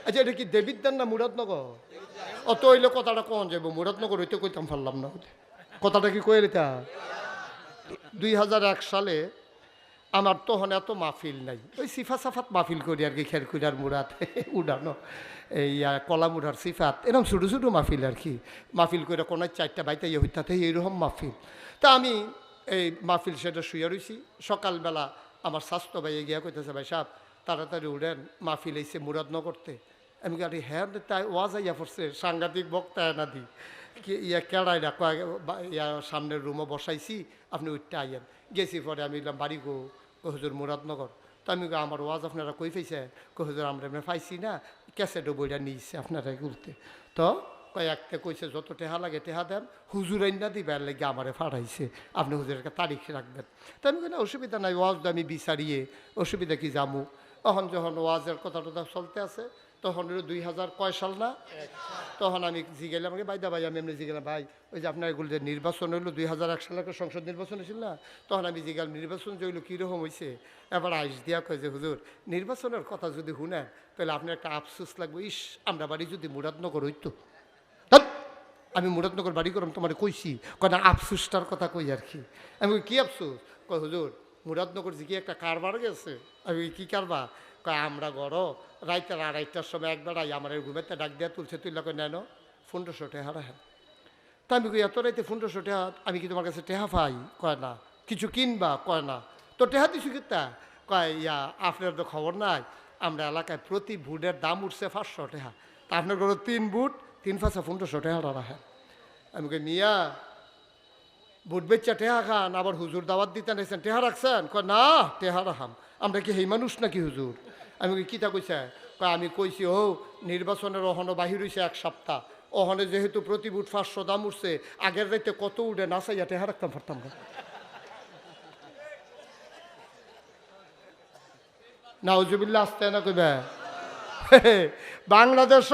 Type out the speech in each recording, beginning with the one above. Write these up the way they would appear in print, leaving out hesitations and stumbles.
আচ্ছা এটা কি দেবিদ্যার না মুরাদনগর? অত হইলে কথাটা কন যাবো, মুরাদনগর হইতে কইতাম পারলাম না, কথাটা কি কয়ে রেখা। 2001 সালে আমার তখন এত মাহফিল নাই, ওই সিফা সাফাত মাহফিল করি আর কি, খেরকুড়ার মুরাদ উড়ানো, এই কলা মুড়ার সিফাত, এরকম ছোটো ছোটো মাহফিল আর কি। মাহফিল করে কোনো 4টা বাইতে হইতাতে এইরকম মাহফিল। তা আমি এই মাহফিল সেটা শুয়ে রয়েছি। সকালবেলা আমার স্বাস্থ্য ভাইয়ে গিয়া কইতেছে, ভাই সাহেব তাড়াতাড়ি উঠেন, মাহফিল এসে মুরাদনগরতে। আমি গাড়ি হ্যাঁ তাই ওয়াজ আইয়া পড়ছে, সাংঘাতিক বক্তা না দি কেড়াই না, সামনের রুমও বসাইছি, আপনি উঠতে আইয়েন। গেছি পরে আমি বাড়ি গো হুজুর মুরাদনগর। তো আমি আমার ওয়াজ আপনারা কই পাইছে? হুজুর আমরা পাইছি না, ক্যাসেটও বইটা নিয়েছে আপনারা ঘুরতে। তো কয়েকটা কইছে যত টেহা লাগে টেহা দেন, হুজুর আইনা দিবার লেগে আমারে ফাড়াইছে, আপনি হুজুরের একটা তারিখ রাখবেন। তো আমি না অসুবিধা নাই, ওয়াজ আমি বিচারিয়ে অসুবিধা কি জামু। তখন যখন ওয়াজের কথা টথা চলতে আছে, তখন 2000 কয় সাল না, তখন আমি জিগেলাম আমাকে ভাই দা ভাই, আমি এমনি জিগেলাম ভাই ওই যে আপনার এগুলো যে নির্বাচন হইলো 2001 সালে একটা সংসদ নির্বাচন হয়েছিল না, তখন আমি জিগাল নির্বাচন যে হইলো কীরকম হয়েছে। এবার আইস দিয়া কয় যে হুজুর নির্বাচনের কথা যদি শুনেন তাহলে আপনার একটা আফসোস লাগবে, ইস আমরা বাড়ি যদি মুরাদনগর হইতো। আমি মুরাদনগর বাড়ি করলাম তোমার কইছি, কয় না আফসোসটার কথা কই আর কি। আমি কি আফসোস? কয় হুজুর মুরাদনগর যে কি একটা কারবার গেছে। আমি কি কারবার? কয় আমরা গড় রাইতের 2:30টার সময় একবারাই আমার ঘুমেতে ডাক দেওয়া তুলছে, তুইলা কই নেন 1500 টাকা রাখেন। তা আমি কই এত রাইতে 1500 টাকা আমি কি তোমার কাছে টেহা পাই? কয় না। কিছু কিনবা? কয় না। তো টেহা দিছু কিতা? কয় আপনার তো খবর নাই, আমরা এলাকায় প্রতি বুটের দাম উঠছে 500 টাকা, তা আপনার ঘরে 3 বুট 3 5 1500 টাকা রাখেন। আমি কই মিয়া বুট বেচা টেহা খান, আবার হুজুর দাওয়াত দিতে নিয়েছেন, টেহা রাখছেন? কয় না টেহা রাখাম, আমরা কি সেই মানুষ নাকি হুজুর? আমি কিতা কইছে? কয় আমি কইছি ও নির্বাচনের অহনো বাহির হইছে 1 সপ্তাহ, ওখানে যেহেতু প্রতি বুট 500 দাম উঠছে, আগের রাইতে কত উঠে নাচাইয়া টেহা রাখতাম পারতাম না। নাউজুবিল্লাহ আসতে না কইবে। বাংলাদেশ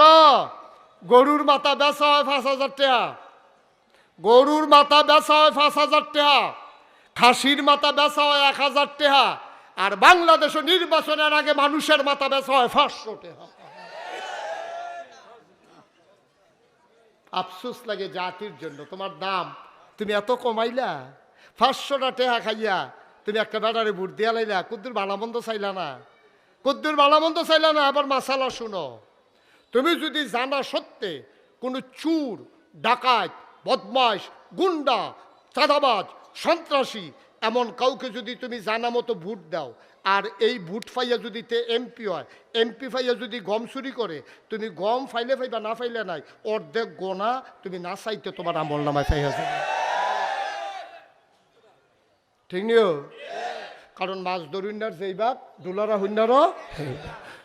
গরুর মাথা বেচা হয় 5000 টাকা, গরুর মাথা বেচা হয় 5000 টাকা, খাসির মাথা বেচা হয় 1000 টাকা, আর বাংলাদেশ নির্বাচনের আগে মানুষের মাথা বেচা হয় 500 টাকা। আফসোস লাগে জাতির জন্য, তোমার দাম তুমি এত কমাইলা, 500টা টাকা খাইয়া তুমি একটা বেড়ারে বুট দিয়া লাইলা, কুদ্দুর ভালামন্দ চাইলা না, কুদ্দুর ভালামন্দ চাইলা না। আবার মাসালা শুনো, তুমি যদি জানা সত্ত্বে কোনো চুর ডাকাত বদমাশ গুন্ডা চাঁদাবাজ সন্ত্রাসী এমন কাউকে যদি তুমি জানা মতো ভোট দাও, আর এই ভোট ফাইয়া যদি তে এমপি হয়, এমপি ফাইয়া যদি গম চুরি করে, তুমি গম ফাইলে ফাইবা না ফাইলে নাই, অর্ধেক গোনা তুমি না চাইতে তোমার আমল নামায় ফাইয়া যাবে। ঠিক নিও, কারণ মাছ ধরুনার যেই বাপ ডুলারা হুন্নারও।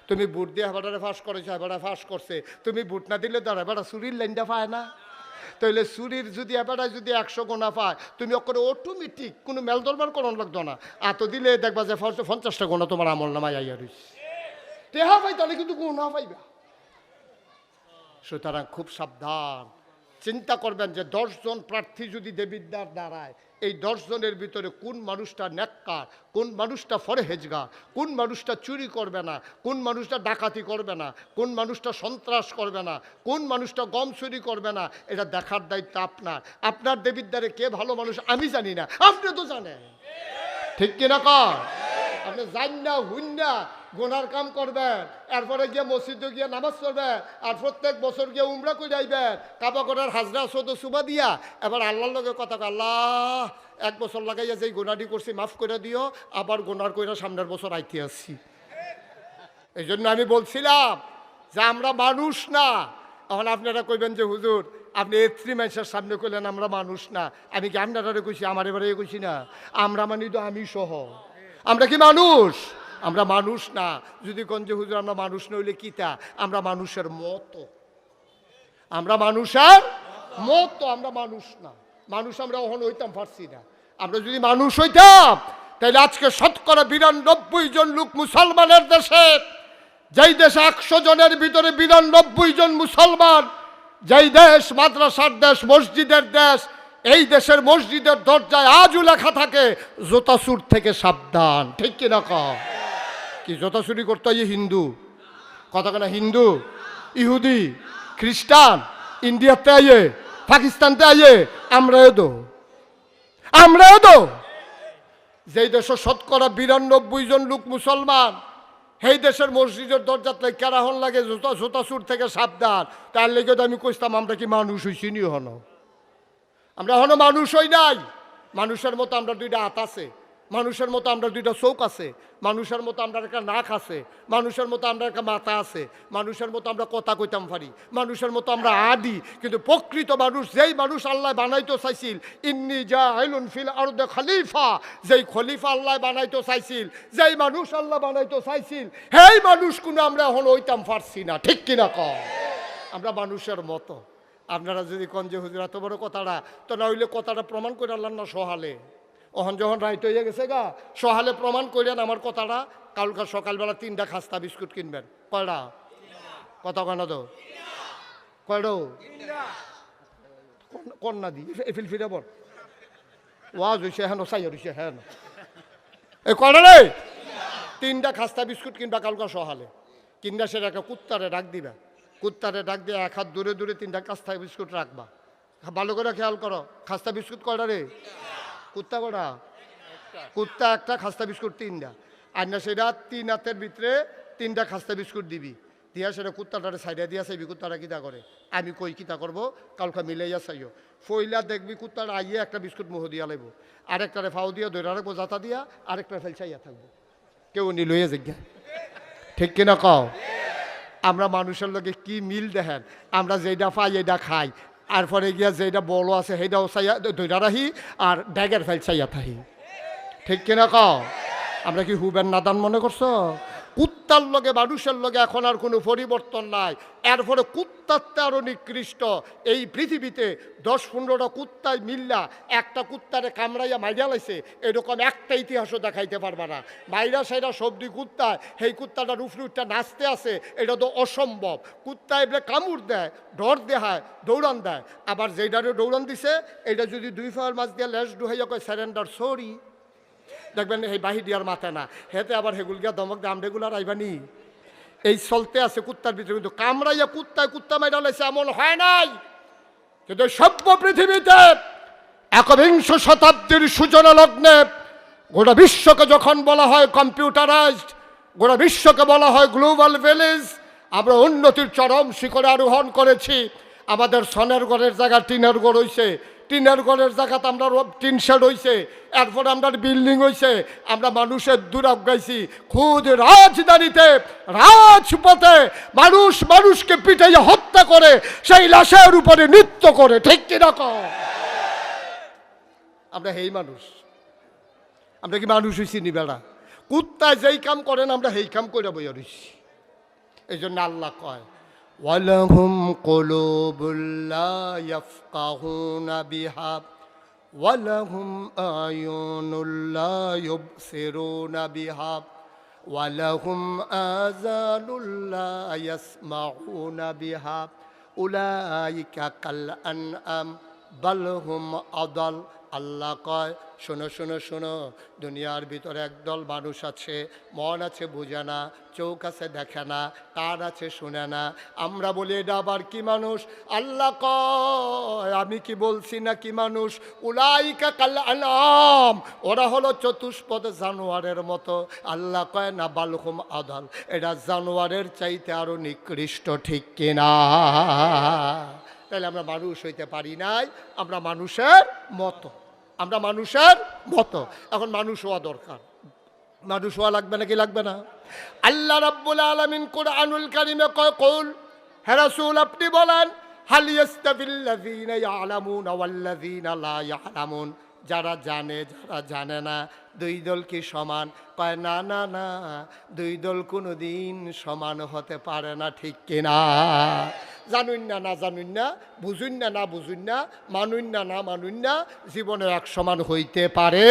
তুমি বুট দিয়ে হেবাটারে ফাঁস করেছো, হেবাটা ফাঁস করছে, তুমি বুট না দিলে ধর হেবাটা চুরির লাইনটা পায় না। তাহলে চুরির যদি এবারটায় যদি 100 গোনা পায়, তুমি ওকে অটোমেটিক কোনো মেল দরবার করানো লাগতো না, এত দিলে দেখবা যে 50টা গোনা তোমার আমল নামায় আইয়া রইছে। টেহা পাই তাহলে কিন্তু গোনা পাইবা। সুতরাং খুব সাবধান, চিন্তা করবেন যে 10 জন প্রার্থী যদি দেবিদ্বার দাঁড়ায়, এই 10 জনের ভিতরে কোন মানুষটা নেককার, কোন মানুষটা ফরহেজগার, কোন মানুষটা চুরি করবে না, কোন মানুষটা ডাকাতি করবে না, কোন মানুষটা সন্ত্রাস করবে না, কোন মানুষটা গম চুরি করবে না, এটা দেখার দায়িত্ব আপনার। আপনার দেবিদ্বারে কে ভালো মানুষ আমি জানি না, আপনি তো জানেন, ঠিক কিনা কর? আপনি জান না হুন না গোনার কাম করবেন, এরপরে গিয়ে মসজিদে গিয়ে নামাজ পড়বেন, আর প্রত্যেক বছর গিয়ে উমরা করে যাইবেন, কাবা করার হাজরা সদ সুবা দিয়া, এবার আল্লাহর লগে কথা আল্লাহ 1 বছর লাগাইয়া যেই গোনাটি করছি মাফ করে দিও, আবার গোনার কইরা সামনের বছর আইতে আসছি। এই জন্য আমি বলছিলাম যে আমরা মানুষ না। এখন আপনারা কইবেন যে হুজুর আপনি এত্রি মানুষের সামনে কইলেন আমরা মানুষ না, আমি কি আপনারা কইছি? আমার এবারে কইছি না, আমরা মানি তো আমি সহ, আমরা কি মানুষ? আমরা মানুষ না। যদি কোন যে হুজুর আমরা মানুষ নইলে কিতা? আমরা মানুষের মতো, আমরা মানুষের মতো, আমরা মানুষ না। মানুষ আমরা ওখানে হইতাম পারছি না। আমরা যদি মানুষ হইতাম তাহলে আজকে 92% জন লোক মুসলমানের দেশে, যেই দেশে 100 জনের ভিতরে 92 জন মুসলমান, যেই দেশ মাদ্রাসার দেশ মসজিদের দেশ, এই দেশের মসজিদের দরজায় আজও লেখা থাকে জোতা চুর থেকে সাবধান। ঠিক কিনা কও? কি জোতা চুরি করতে হয় হিন্দু? কথা কেনা হিন্দু? ইহুদি, খ্রিস্টান, ইন্ডিয়াতে আইয়ে, পাকিস্তানতে আইয়ে, আমরাও তো যেই দেশের শতকরা 92 জন লোক মুসলমান, সেই দেশের মসজিদের দরজাতে কেরাহন লাগে জোতা সুর থেকে সাবধান। তার লেগে তো আমি কইতাম আমরা কি মানুষ হইছি নি হন? আমরা হন মানুষ হই নাই। মানুষের মতো আমরা দুইটা হাত আছে, মানুষের মতো আমরা দুইটা চোখ আছে, মানুষের মতো আমরা একটা নাক আছে, মানুষের মতো আমরা একটা মাথা আছে, মানুষের মতো আমরা কথা কইতাম পারি, মানুষের মতো আমরা আদি। কিন্তু প্রকৃত মানুষ, যেই মানুষ আল্লাহ বানাইতে চাইছিল, ইন্নী জাইলুন ফিল আরদে খলিফা, যেই খলিফা আল্লাহ বানাইতে চাইছিল, যেই মানুষ আল্লাহ বানাইতে চাইছিল, সেই মানুষ কোনো আমরা এখন হইতাম পারছি না। ঠিক কিনা কও? আমরা মানুষের মতো। আপনারা যদি কন যে হুজুর এত বড় কথাটা, তো না হইলে কথাটা প্রমাণ করে আল্লাহ না সহালে। ওহন যখন রাইট হয়ে গেছে গা, সহালে প্রমাণ করেন আমার কথাটা। কালকার সকালবেলা 3টা খাস্তা বিস্কুট কিনবেন। কয়টা? কথা কেন তো কয়টা? কন্যা দি এফিল ফিরে বল ওয়াজ হয়েছে হেন সাই হয়েছে হেন এই কয়টা রে? 3টা খাস্তা বিস্কুট কিনবা কালকার সহালে। কিনবা সেটা একটা কুত্তারে ডাক দিবা, কুত্তারে ডাক দিয়ে 1 হাত দূরে দূরে 3টা খাস্তা বিস্কুট রাখবা। ভালো করে খেয়াল করো, খাস্তা বিস্কুট কয়টা রে? কুত্তা কটা? কুত্তা একটা, খাস্তা বিস্কুট 3টা। আর না সেটা 3 হাতের ভিতরে 3টা খাস্তা বিস্কুট দিবি, দিয়া সেটা কুত্তাটারে সাইডে দিয়া চাইবি কুত্তাটা কিতা করে। আমি কই কিতা করবো, কালকা মিলাইয়া চাইও। ফইলা দেখবি কুত্তাটা আইয়ে একটা বিস্কুট মুহ দিয়া লাইব, আরেকটারে ফাও দিয়া ধরে রাখবো জাতা দিয়া, আরেকটা ফেলছাইয়া থাকবো। কেউ নি লইয়া জিজ্ঞা। ঠিক কিনা কও? আমরা মানুষের লগে কি মিল দেখেন। আমরা যেটা পাই এটা খাই, আর পরে গিয়া যেটা বড় আছে সেইটাও চাইয়া ধৈরা রাহি, আর ব্যাগের ফেল চাইয়া থাহি। ঠিক কিনা কও? আমরা কি হুবেন নাদান মনে করছো? কুত্তার লগে মানুষের লগে এখন আর কোনো পরিবর্তন নাই। এরপরে কুত্তারটা আরও নিকৃষ্ট। এই পৃথিবীতে 10-15টা কুত্তায় মিল্লা একটা কুত্তারে কামড়াইয়া মাইরা লাইছে, এরকম একটা ইতিহাসও দেখাইতে পারবা না। মাইরা সাইরা সবদি কুত্তায়, সেই কুত্তাটার উপরে উঠটা নাচতে আছে, এটা তো অসম্ভব। কুত্তা এবারে কামড় দেয়, ডর দেখায়, দৌড়ান দেয়। আবার যেইটারে দৌড়ান দিছে, এটা যদি 2 পাওয়ার মাছ দিয়ে লেস ডুহাইয়া কয় স্যারেন্ডার সরি, দেখবেন এই বাহি দিয়ার মাথা না, হেতে আবার হেগুল গিয়া দমক দাম রেগুলার আইবানি। এই চলতে আছে কুত্তার ভিতরে। কিন্তু কামড়াইয়া কুত্তা মাইরা লাইছে এমন হয় নাই। কিন্তু সভ্য পৃথিবীতে একবিংশ শতাব্দীর সূচনা লগ্নে গোটা বিশ্বকে যখন বলা হয় কম্পিউটারাইজড, গোটা বিশ্বকে বলা হয় গ্লোবাল ভিলেজ, আমরা উন্নতির চরম শিখরে আরোহণ করেছি। আমাদের সনের ঘরের জায়গা টিনের ঘর হইছে, টিনের ঘরের জায়গাতে আমরা টিন শেড হইছে, এরপরে আমরা বিল্ডিং হইছে। আমরা মানুষের দুরাগ গাইছি। খুদ রাজধানীতে রাজপথে মানুষ মানুষকে পিটাইয়া হত্যা করে, সেই লাশের উপরে নৃত্য করে। ঠিক কিনা কও? আমরা হেই মানুষ। আমরা কি মানুষ হইছি নি বেড়া? কুত্তায় যেই কাম করেন আমরা সেই কাম করে বইয়া রইছি। এই জন্য আল্লাহ কয় ওয়ালাহুম কুলুবুল লা ইয়াফকাহুনা বিহা ওয়ালাহুম আয়ুনুল লা ইউবসিরুনা বিহা ওয়ালাহুম আযানুল লা ইয়াসমাউনা বিহা উলাইকা কাল আনআম বাল হুম আদাল। আল্লাহ কয় শোনো শোনো শোনো, দুনিয়ার ভিতরে একদল মানুষ আছে, মন আছে বুঝে না, চোখ আছে দেখে না, কান আছে শুনে না। আমরা বলি এটা আবার কি মানুষ? আল্লাহ কয় আমি কি বলছি না কি মানুষ? উলাইকা কাল আনআম, ওরা হলো চতুষ্পদ জানোয়ারের মতো। আল্লাহ কয় না, বালহুম আদাল, এটা জানোয়ারের চাইতে আরো নিকৃষ্ট। ঠিক কিনা? তাহলে আমরা মানুষ হইতে পারি নাই, আমরা মানুষের মতো। আমরা মানুষের মতো। এখন মানুষ হওয়া দরকার। মানুষ হওয়া লাগবে নাকি লাগবে না? আল্লাহ রাব্বুল আলামিন কুরআনুল কারীমে কয় কুল, হে রাসূল আপনি বলেন, হাল ইয়াস্তাবিল্লাযীনা ইয়ালামুনা ওয়াল্লাযীনা লা ইয়ালামুন, যারা জানে যারা জানে না দুই দল কি সমান? কয় না না না, দুই দল কোনো দিন সমান হতে পারে না। ঠিক কিনা? জানুন না না জানুন না, বুঝুন না না বুঝুন না, মানুন না না মানুন না, জীবনে এক সমান হইতে পারে।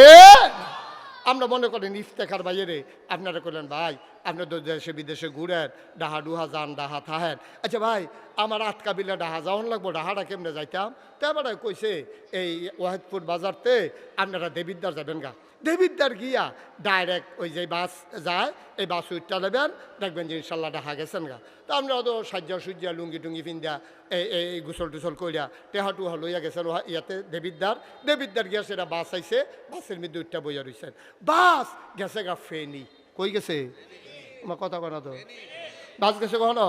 আমরা মনে করেন ইফতেখার বাইরে আপনারা করলেন ভাই আপনি তো দেশে বিদেশে ঘুরেন, ডাহা ডুহা যান, ডাহা থাহেন। আচ্ছা ভাই, আমার আটকা বিলে ডাহা যাওয়ান লাগবো, ডাহাটা কেমনে যাইতাম? তো এবার কইছে এই ওয়াহিদপুর বাজারতে আপনারা দেবিদ্দার যাবেন গা। দেবিদ্দার গিয়া ডাইরেক্ট ওই যে বাস যায়, এই বাস উঠটা নেবেন, দেখবেন যে ইনশাল্লাহ ডাহা গেছেন গা। তো আমরা তো সাজ্জা সুজ্জা লুঙ্গি টুঙ্গি ফিন্দা এই গোসল টুসল কইরা টেহা টুহা লইয়া গেছেন ইয়াতে দেবিদ্দার গিয়া সেটা বাস আইছে, বাসের মধ্যে উঠটা বইয়া রইছেন। বাস গেছে গা ফেনি। কই গেছে? আমার কথা কয় না তো। বাস গেছে কখনো?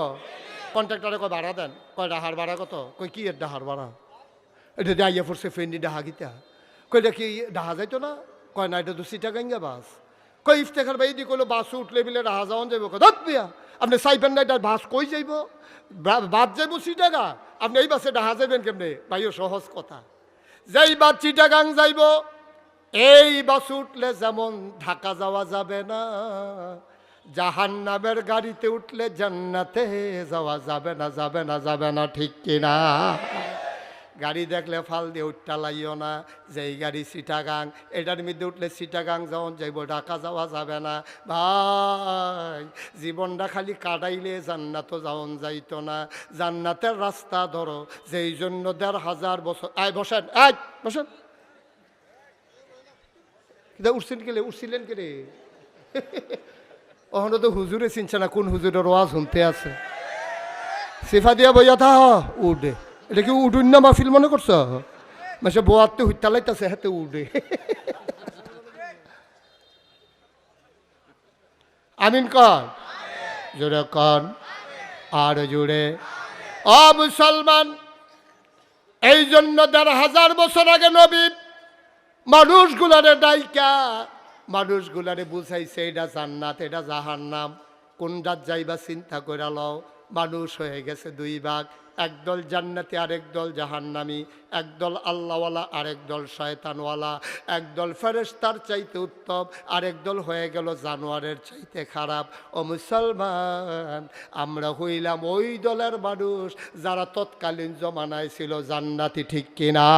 কন্ট্রাক্টরে কয় ভাড়া দেন, কয় ডাহার ভাড়া কত? কই কি এর ডাহার ভাড়া? এটা ডাইয়া পড়ছে ফেনি ডাহা গিতা। কই কি ডাহা যাইতো না? কয় না, এটা তো সিটাগাঙ্গা বাস। কই ইফতেখার ভাই দি কইলো বাস উঠলে বিলে ডাহা যাওয়ান যাইব। কত বিয়া আপনি চাইবেন না, এটা বাস কই যাইব? বাদ যাইব সিটাগা, আপনি এই বাসে ডাহা যাইবেন কেমনে? ভাইও সহজ কথা, যেই বাস চিটাগাং যাইব এই বাস উঠলে যেমন ঢাকা যাওয়া যাবে না, জাহান্নামের গাড়িতে উঠলে জান্নাতে যাওয়া যাবে না, যাবে না, যাবে না, ঠিক কিনা? গাড়ি দেখলে ফাল দিয়ে উঠটা লাইও না, যেই গাড়ি চিটাগাং, এটার মধ্যে উঠলে চিটাগাং যাওয়ান যাইব, ঢাকা যাওয়া যাবে না। ভাই জীবনটা খালি কাটাইলে জান্নাতও যাওয়ান যাইতো না। জান্নাতের রাস্তা ধরো, যেই জন্য ১,৫০০ বছর। আয় বসেন, আয় বসেন। উঠছেন কেলে? উঠছিলেন কে রে? ওখানে তো হুজুরে চিনছে না কোন হুজুরের ওয়াজ শুনতে আছে। সিফা দিয়া বইয়া থা উঠে, এটা কি উঠুন না মাহফিল মনে করছো? মাসে বোয়াতে হুইতা লাইতাছে হাতে উঠে। আমিন কন, জোরে কন, আর জোরে। ও মুসলমান, এই জন্য ১,৫০০ বছর আগে নবী মানুষগুলারে ডাইকা মানুষগুলারে বুঝাইছে এটা জান্নাত, এটা জাহান্নাম, কোনটা যাইবা চিন্তা করে লও। মানুষ হয়ে গেছে দুই ভাগ, একদল জান্নাতি আরেক দল জাহান্নামী, একদল আল্লাহওয়ালা আরেক দল শয়তানওয়ালা, একদল ফেরেশতার চাইতে উত্তম, আরেক দল হয়ে গেল জানোয়ারের চাইতে খারাপ। ও মুসলমান, আমরা হইলাম ওই দলের মানুষ যারা তৎকালীন জমানায় ছিল জান্নাতি, ঠিক কিনা?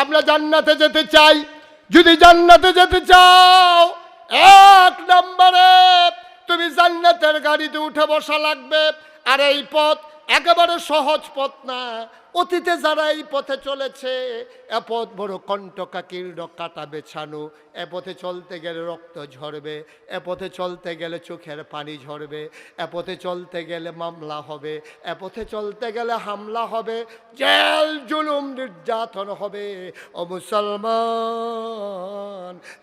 আমরা জান্নাতে যেতে চাই। যদি জান্নাতে যেতে চাও, এক নম্বরে তুমি জান্নাতের গাড়িতে উঠে বসা লাগবে। আর এই পথ একেবারে সহজ পথ না। অতীতে যারা এই পথে চলেছে, এ পথ বড় কণ্টকাকীর্ণ, কাটা বেছানো। এ পথে চলতে গেলে রক্ত ঝরবে, এ পথে চলতে গেলে চোখের পানি ঝরবে, এ পথে চলতে গেলে মামলা হবে, এ পথে চলতে গেলে হামলা হবে, জেল জুলুম নির্যাতন হবে। ও মুসলমান,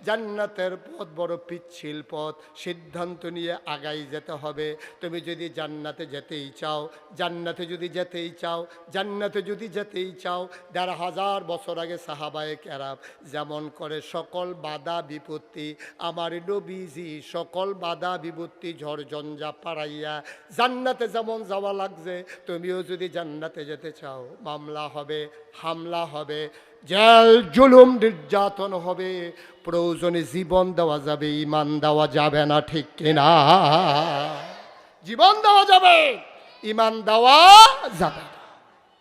জান্নাতের পথ বড় পিচ্ছিল পথ, সিদ্ধান্ত নিয়ে আগাই যেতে হবে। তুমি যদি জান্নাতে যেতেই চাও, জান্নাতে যদি যেতেই চাও, জান্নাতে যদি যেতেই চাও, ১,৫০০ বছর আগে সাহাবায়ে কেরাম যেমন করে সকল বাধা বিপত্তি, আমার নবীজি সকল বাধা বিপত্তি ঝড় ঝঞ্ঝা পাড়াইয়া জান্নাতে যেমন যাওয়া লাগছে, তুমিও যদি জান্নাতে যেতে চাও, মামলা হবে, হামলা হবে, জেল জুলুম নির্যাতন হবে, প্রয়োজনে জীবন দেওয়া যাবে, ইমান দেওয়া যাবে না, ঠিক কিনা? জীবন দেওয়া যাবে, ইমান দেওয়া যাবে না।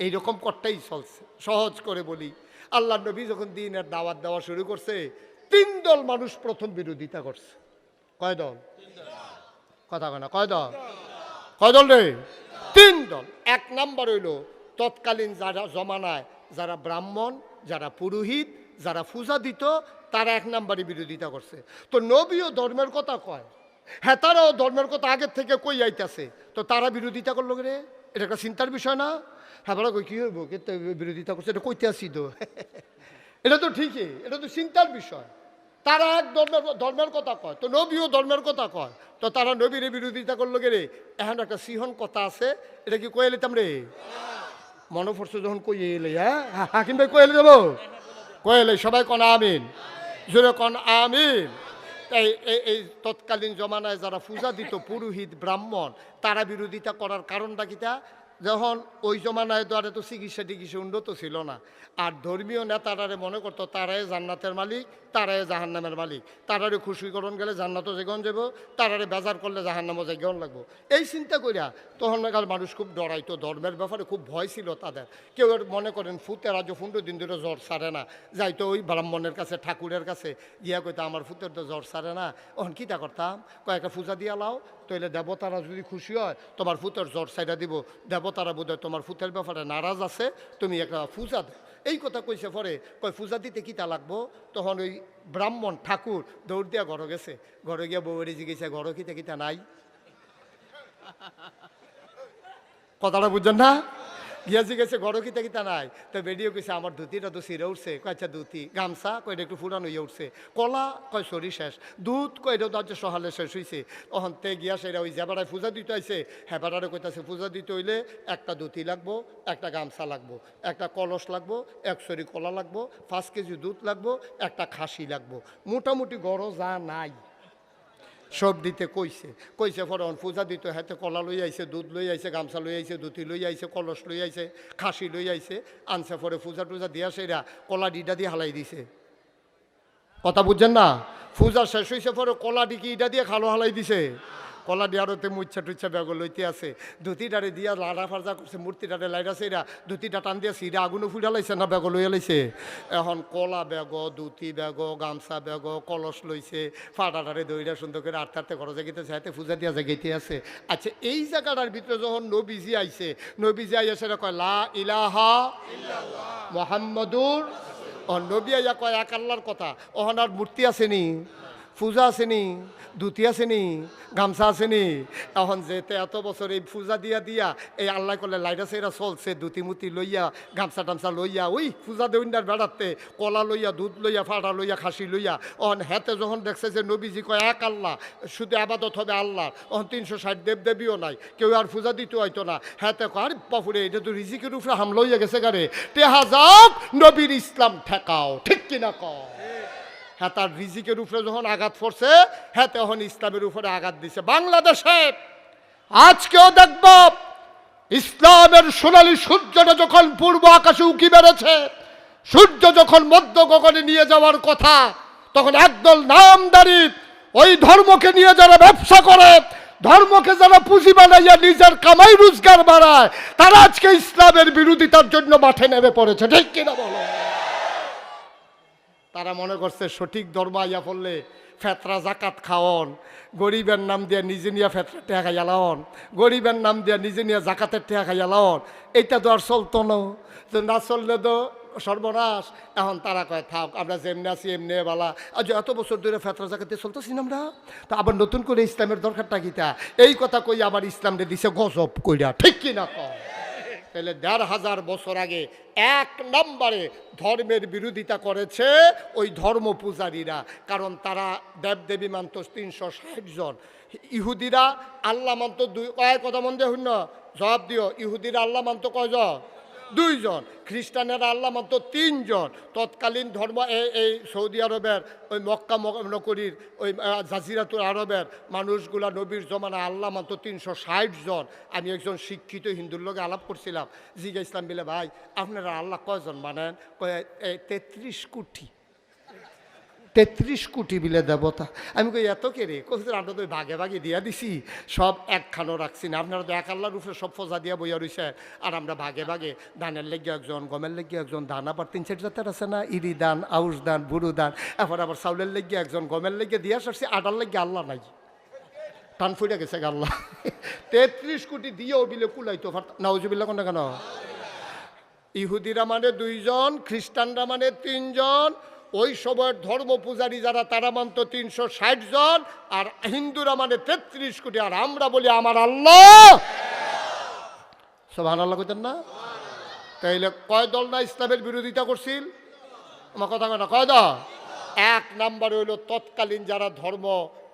এইরকম করতেই চলছে। সহজ করে বলি, আল্লাহ নবী যখন দ্বীনের দাওয়াত দেওয়া শুরু করছে, ৩ দল মানুষ প্রথম বিরোধিতা করছে। কয় দল? কথা কয় না, কয় দল? কয় দল রে? ৩ দল। ১ নাম্বার হইল তৎকালীন যারা জমানায় যারা ব্রাহ্মণ, যারা পুরোহিত, যারা পূজা দিত, তারা ১ নাম্বারই বিরোধিতা করছে। তো নবীও ধর্মের কথা কয়, হ্যাঁ তারাও ধর্মের কথা আগের থেকে কই আইতাছে, তো তারা বিরোধিতা করলো রে। এটা একটা চিন্তার বিষয় না? হ্যাঁ বলা কই কী হইব, কে বিরোধিতা করছে, এটা কইতে আসি তো। এটা তো ঠিকই, এটা তো চিন্তার বিষয়। তারা এক ধর্মের কথা কয়, তো নবীও ধর্মের কথা কয়, তো তারা নবীরে বিরোধিতা করলো গে রে। এখন একটা সিহন কথা আছে, এটা কি কয়ে এলিতাম রে? মনে পড়ছে যখন কই এলে, হ্যাঁ হাকিম ভাই কয়ে এলে যাবো, কয়ে এলে সবাই কন আমিন, জোরে কন আমিন। তাই এই তৎকালীন জমানায় যারা পূজা দিত, পুরোহিত ব্রাহ্মণ, তারা বিরোধিতা করার কারণটা কিটা? যখন ওই জমানায় তো আর এত চিকিৎসা টিকিৎসা উন্নত ছিল না, আর ধর্মীয় নেতারারে মনে করতো তারাই জান্নাতের মালিক, তারাই জাহান্নামের মালিক, তারারে খুশিকরণ গেলে জান্নাতও যেগন যাব, তারারে বেজার করলে জাহান্নামও যেগন লাগবো। এই চিন্তা করিয়া তখনকার মানুষ খুব ডরাইতো, ধর্মের ব্যাপারে খুব ভয় ছিল তাদের। কেউ মনে করেন ফুতের আজ 15 দিন ধরে জ্বর সারে না, যাইতো ওই ব্রাহ্মণের কাছে, ঠাকুরের কাছে গিয়া কইতো আমার ফুতের তো জ্বর সারে না। তখন কীটা করতাম, কয়েকটা পূজা দিয়া লাও, তাইলে দেবতারা যদি খুশি হয় তোমার ফুতের জ্বর সাইডা দিব, দেবতারা বোধহয় তোমার ফুতের ব্যাপারে নারাজ আছে, তুমি একটা পূজা দাও। এই কথা কইছে পরে কয় পূজা দিতে কীটা লাগবো। তখন ওই ব্রাহ্মণ ঠাকুর দৌড় দিয়া ঘরে গেছে, ঘরে গিয়া বউরে জিজ্ঞেসে ঘরে কিতা কিতা নাই। কথাটা বুঝছেন না? গিয়া জিজ্ঞেসে ঘরে কিতা কিতা নাই। তো বেডিও কইছে আমার ধুতিটা তো সিরে উঠছে, কয়েকটা ধুতি, গামছা কয়টা একটু ফুরানো হইয়া উঠছে, কলা কয় সরি শেষ, দুধ কয়টা তো আজ সহালে শেষ হয়েছে। তখন তে গিয়া সেটা ওই যেবারায় পূজা দিতে আইছে, হেবারারে কইতাছে পূজা দিতে হইলে একটা ধুতি লাগবো, একটা গামছা লাগবো, একটা কলস লাগবো, 1 সরি কলা লাগবো, 5 কেজি দুধ লাগবো, একটা খাসি লাগবো, মোটামুটি গড় যা নাই সব দিতে কইছে। কইছে পরে পূজা দিত, হাতে কলা লই আইছে, দুধ লই আইছে, গামছা লই আইছে, ধুতি লই আইছে, কলস লই আইছে, খাসি লই আইছে, আনছে পরে পূজা টুজা দিয়া সেরা কলা ডিটা দিয়ে হালাই দিছে। কথা বুঝছেন না? পূজা শেষ হয়েছে পরে কলা ডিকি ইটা দিয়ে খালো হালাই দিছে। কলা দিয়ারতে মুচ্ছা টুচ্ছা ব্যাগ লইতে আছে, ধুতিটারে দিয়া লাড়া ফার্জা করছে, মূর্তিটারে লাইরা সেরা ধুতিটা টান দিয়া সিরা আগুনও ফুটা লাইছে না ব্যাগ লইয়া লাইছে। এখন কলা ব্যাগ, ধুতি ব্যাগ, গামছা ব্যাগ, কলস লইছে, ফাটাটারে দইরা সুন্দর করে আটতে আটতে ঘরে জাগিতেছে, হাতে পূজা দিয়া জাগাইতে আছে। আচ্ছা এই জায়গাটার ভিতরে যখন নবীজি আইছে, নবীজি আইসে কয় লা ইলাহা মুহাম্মাদুর, ও নবী আইয়া কয় এক আল্লাহর কথা। ওখানে আর মূর্তি আসেনি, পূজা আসেনি, ধুতি আসেনি, গামছা আসেনি। এখন যেতে এত বছর এই পূজা দিয়া দিয়া এই আল্লাহ করলে লাইটা সেরা চলছে, ধুতি মুতি লইয়া গামছা টামছা লইয়া ওই পূজা দেউন্ডার বেড়াতে কলা লইয়া, দুধ লইয়া, ফাটা লইয়া, খাসি লইয়া। অন হেতে যখন দেখছে যে নবীজি কয় এক আল্লাহ, শুধু আবাদত হবে আল্লাহ, অহন 360 দেবদেবীও নাই, কেউ আর পূজা দিতে হয়তো না। হেতে কয় আরে বাপুরে এটা তো রিজিকের উপরে হামলা হইয়া গেছে গারে, টেহা যাও নবীর ইসলাম ঠেকাও, ঠিক কিনা কও? হ্যাঁ, তার রিজিকের উপরে যখন আঘাত পড়ছে, হ্যাঁ তখন ইসলামের উপরে আঘাত দিছে। বাংলাদেশে আজকেও দেখব ইসলামের সোনালী সূর্যটা যখন পূর্ব আকাশে উকি বেড়েছে, সূর্য যখন মধ্য গগনে নিয়ে যাওয়ার কথা, তখন একদল নামদারি ওই ধর্মকে নিয়ে যারা ব্যবসা করে, ধর্মকে যারা পুঁজি বানাইয়া নিজের কামাই রোজগার বাড়ায়, তারা আজকে ইসলামের বিরোধিতার জন্য মাঠে নেমে পড়েছে, ঠিক কিনা বলো? তারা মনে করছে সঠিক ধর্ম আইয়া পড়লে ফেতরা জাকাত খাওয়ন, গরিবের নাম দিয়া নিজে নিয়ে ফেতরা টেহা খাইয়া লাওন, গরিবের নাম দিয়া নিজে নিয়ে জাকাতের টেহা খাইয়া লাওন, এইটা তো আর চলতো না চললে তো সর্বনাশ। এখন তারা কয় থাক আমরা যেমনি আছি এমনি বালা, আজ এত বছর ধরে ফেতরা জাকাতে চলতেছি না আমরা, তো আবার নতুন করে ইসলামের দরকারটা কিতা? এই কথা কই আবার ইসলামরে দিছে গজব কইরা, ঠিক কিনা কয়? তাহলে 1500 বছর আগে 1 নম্বরে ধর্মের বিরোধিতা করেছে ওই ধর্ম পূজারীরা, কারণ তারা দেবদেবী মানত 360 জন। ইহুদিরা আল্লাহ মানত কয়, কথা মন দিয়ে শূন্য জবাব দিও, ইহুদিরা আল্লাহ মানত কয়জন? 2 জন। খ্রিস্টানেরা আল্লাহ মানত 3 জন। তৎকালীন ধর্ম এই সৌদি আরবের ওই মক্কা নগরীর ওই জাজিরাতুল আরবের মানুষগুলা নবীর জমানা আল্লাহ মানত 360 জন। আমি একজন শিক্ষিত হিন্দুর লোকে আলাপ করছিলাম, জিজ্ঞাসলাম বিলে ভাই আপনারা আল্লাহ কয়জন মানেন? 33 কোটি। 33 কোটি বিলে দেবতা। আমি কই এত কে রে? কোথায় আমরা তো ভাগে ভাগে দিয়া দিছি, সব একখানো রাখছি না, আপনারা তো এক আল্লাহর উপরে সব ফজা দিয়া বইয়া রইছে, আর আমরা ভাগে ভাগে ধানের লেগে একজন, গমের লেগে একজন, ধান আবার 3-4 জাতের আছে না, ইরি দান, আউশ দান, বুড়ো দান, এরপর আবার চাউলের লেগে একজন, গমের লেগে দিয়া সারছি, আটার লেগে আল্লাহ নাই, টান ফুটে গেছে আল্লাহ। 33 কোটি দিয়েও বিলে কুলাইতো নাউজুবিল্লাহ কোন কেন? ইহুদিরা মানে 2 জন, খ্রিস্টানরা মানে 3 জন, ওই সময়ের ধর্ম পূজারী যারা তারা মানত 360 জন, আর হিন্দুরা মানে 33 কোটি। আর আমরা বলি আমার আল্লাহ, সুবহানাল্লাহ কইতেন না? তাইলে কয় দল না ইসলামের বিরোধিতা করছিল? আমার কথা কয় না, কয় দল? 1 নম্বরে হইল তৎকালীন যারা ধর্ম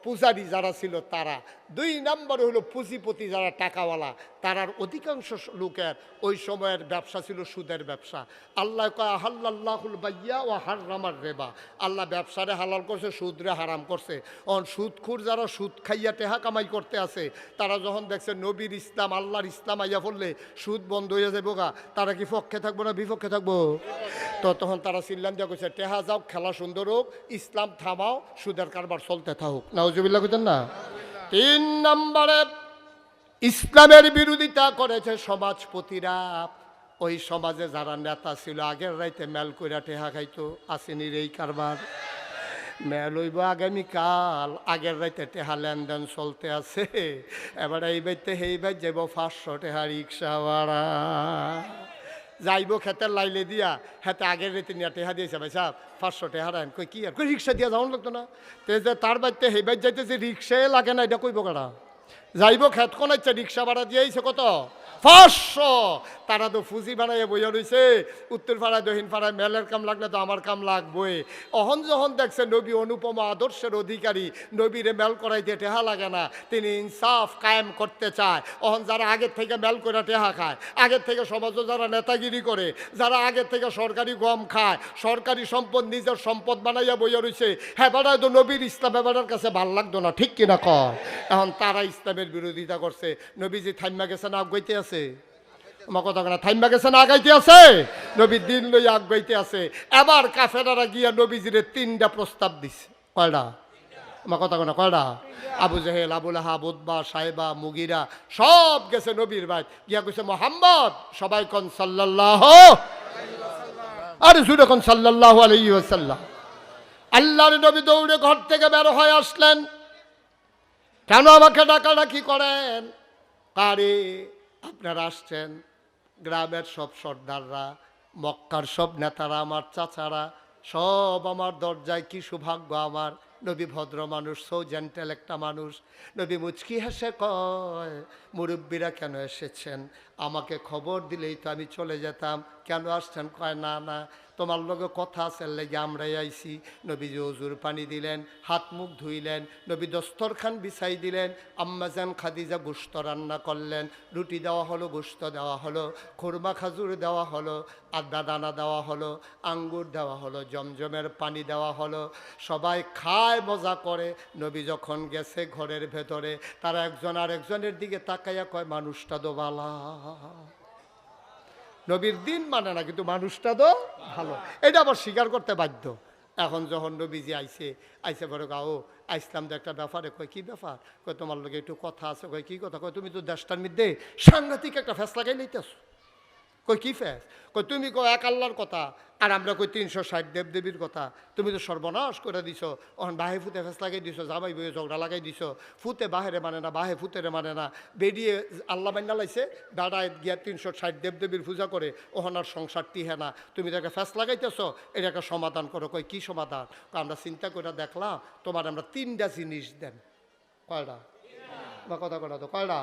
পূজারী যারা ছিল তারা, 2 নম্বরে হলো পুঁজিপতি যারা টাকাওয়ালা, তারার অধিকাংশ লোকের ওই সময়ের ব্যবসা ছিল সুদের ব্যবসা। আল্লাহ কয় আহাল্লাল্লাহুল বাইয়া ওয়া হাররামার রিবা, আল্লাহ ব্যবসারে হালাল করছে, সুদরে হারাম করছে। সুদখোর যারা সুদ খাইয়া টেহা কামাই করতে আছে, তারা যখন দেখছে নবীর ইসলাম আল্লাহর ইসলাম আইয়া পড়লে সুদ বন্ধ হয়ে যাবো গা, তারা কি পক্ষে থাকবো না বিপক্ষে থাকবো? তো তখন তারা চিল্লান দিয়া কইছে টেহা যাও, খেলা সুন্দর হোক, ইসলাম থামাও, সুদের কারবার চলতে থাকুক। নাউজুবিল্লাহ কইতেন না? 3 নম্বরে ইসলামের বিরোধিতা করেছে সমাজপতিরা। ওই সমাজে যারা নেতা ছিল আগের রাইতে মেল কইরা টেহা খাইতো, আসেনির এই কারবার মেল হইব আগামীকাল, আগের রাইতে টেহা লেনদেন চলতে আছে। এবার এই বাইতে সেই বাইত যাব 500 টেহা রিক্সা ভাড়া, যাইব খেতের লাইলে দিয়া, হেতে আগের রেতে নিয়ে টেহা দিয়েছে, ভাই সাহেব 500 টেহা রান। কই কি আর কই রিক্সা দিয়া যাওয়ান লাগতো না? তে যে তার বাড়িতে সেই বাইত যাইতেছে রিক্সায় লাগে না, এটা কইব কারা? যাইব খেত কোন ইচ্ছা রিক্সা ভাড়া দিয়েছে কত? 500। তারা তো ফুজি বানাইয়া বইয়া রয়েছে, উত্তর পাড়ায় দক্ষিণ পাড়ায় মেলের কাম লাগলে তো আমার কাম লাগবই। অহন যখন দেখছে নবী অনুপমা আদর্শের অধিকারী, নবীরে মেল করাইতে টেহা লাগে না, তিনি ইনসাফ কায়েম করতে চায়। অহন যারা আগের থেকে মেল করে টেহা খায়, আগের থেকে সমাজে যারা নেতাগিরি করে, যারা আগের থেকে সরকারি গম খায়, সরকারি সম্পদ নিজের সম্পদ বানাইয়া বইয়া রয়েছে, হ্যাঁ বেড়ায় তো নবীর ইসলাম এবারের কাছে ভাল লাগতো না, ঠিক কিনা কয়? এখন তারা ইসলামের বিরোধিতা করছে। নবীজি থাইমা গেছে না আগাইতে আছে? আমার কথা না, থাইমা গেছে না আগাইতে আছে? নবীর দিন লই আগাইতে আছে। এবার কাফেরারা গিয়া নবীজিরে 3টা প্রস্তাব দিছে। কয়টা? আমার কথা না, কয়টা? আবু জাহেল, আবুল আহাব, উতবা, সাহেবা, মুগিরা সব গেছে নবীর ভাই, গিয়া কইছে মোহাম্মদ, সবাই কোন সাল্লাল্লাহু, আরে জুড়ে কোন সাল্লাল্লাহু আলাইহি ওয়াসাল্লাম। আল্লাহর নবী দৌড়ে ঘর থেকে বের হয়ে আসলেন। কেন আমাকে ডাকাডাকি করেন? আরে আপনারা আসছেন, গ্রামের সব সর্দাররা, মক্কার সব নেতারা, আমার চাচারা সব আমার দরজায়, কি সৌভাগ্য আমার। নবী ভদ্র মানুষ, সো জেন্টেল একটা মানুষ। নবী মুচকি হেসে কয়, মুরব্বীরা কেন এসেছেন? আমাকে খবর দিলেই তো আমি চলে যেতাম, কেন আসছেন? কয় না না, তোমার লগে কথা আছে লেগে আমরাই আইছি। নবীজি ওজুর পানি দিলেন, হাত মুখ ধুইলেন, নবী দস্তরখান বিছাই দিলেন। আম্মাজান খাদিজা গোশত রান্না করলেন, রুটি দেওয়া হলো, গোশত দেওয়া হলো, খুরমা খাজুর দেওয়া হলো, আদা দানা দেওয়া হলো, আঙ্গুর দেওয়া হলো, জমজমের পানি দেওয়া হলো। সবাই খায়, মজা করে। নবী যখন গেছে ঘরের ভেতরে, তারা একজন আর একজনের দিকে তাকাইয়া কয়, মানুষটা তো বালা। নবীর দিন মানে না, কিন্তু মানুষটা তো ভালো, এটা আবার স্বীকার করতে বাধ্য। এখন যখন নবীজি আইসে পরে গাও আইসলাম তো একটা ব্যাপারে। কয় কি ব্যাপার? কয় তোমার লোক একটু কথা আছে। কয় কি কথা? কয় তুমি তো দেশটার মধ্যে সাংঘাতিক একটা ফ্যাস লাগাই লইতেছো। কই কি ফ্যাস? কই তুমি কয় এক আল্লাহর কথা, আর আমরা কই 360 দেবদেবীর কথা। তুমি তো সর্বনাশ করে দিছো। ওখান বাহে ফুতে ফেস লাগাই দিছো, জামাই বইয়ে ঝগড়া লাগাই দিছো। ফুতে বাহেরে মানে না, বাহে ফুতেরে মানে না। বেরিয়ে আল্লাহ বান্না লাইছে, দাঁড়ায় গিয়া 360 দেবদেবীর পূজা করে, ওখান আর সংসার টিহে না। তুমি তাকে ফেস লাগাইতেছো, এটা একটা সমাধান করো। কই কি সমাধান? আমরা চিন্তা করে দেখলাম, তোমার আমরা 3টা জিনিস দেন। কয়টা? বা কথা কটা তো কয়টা?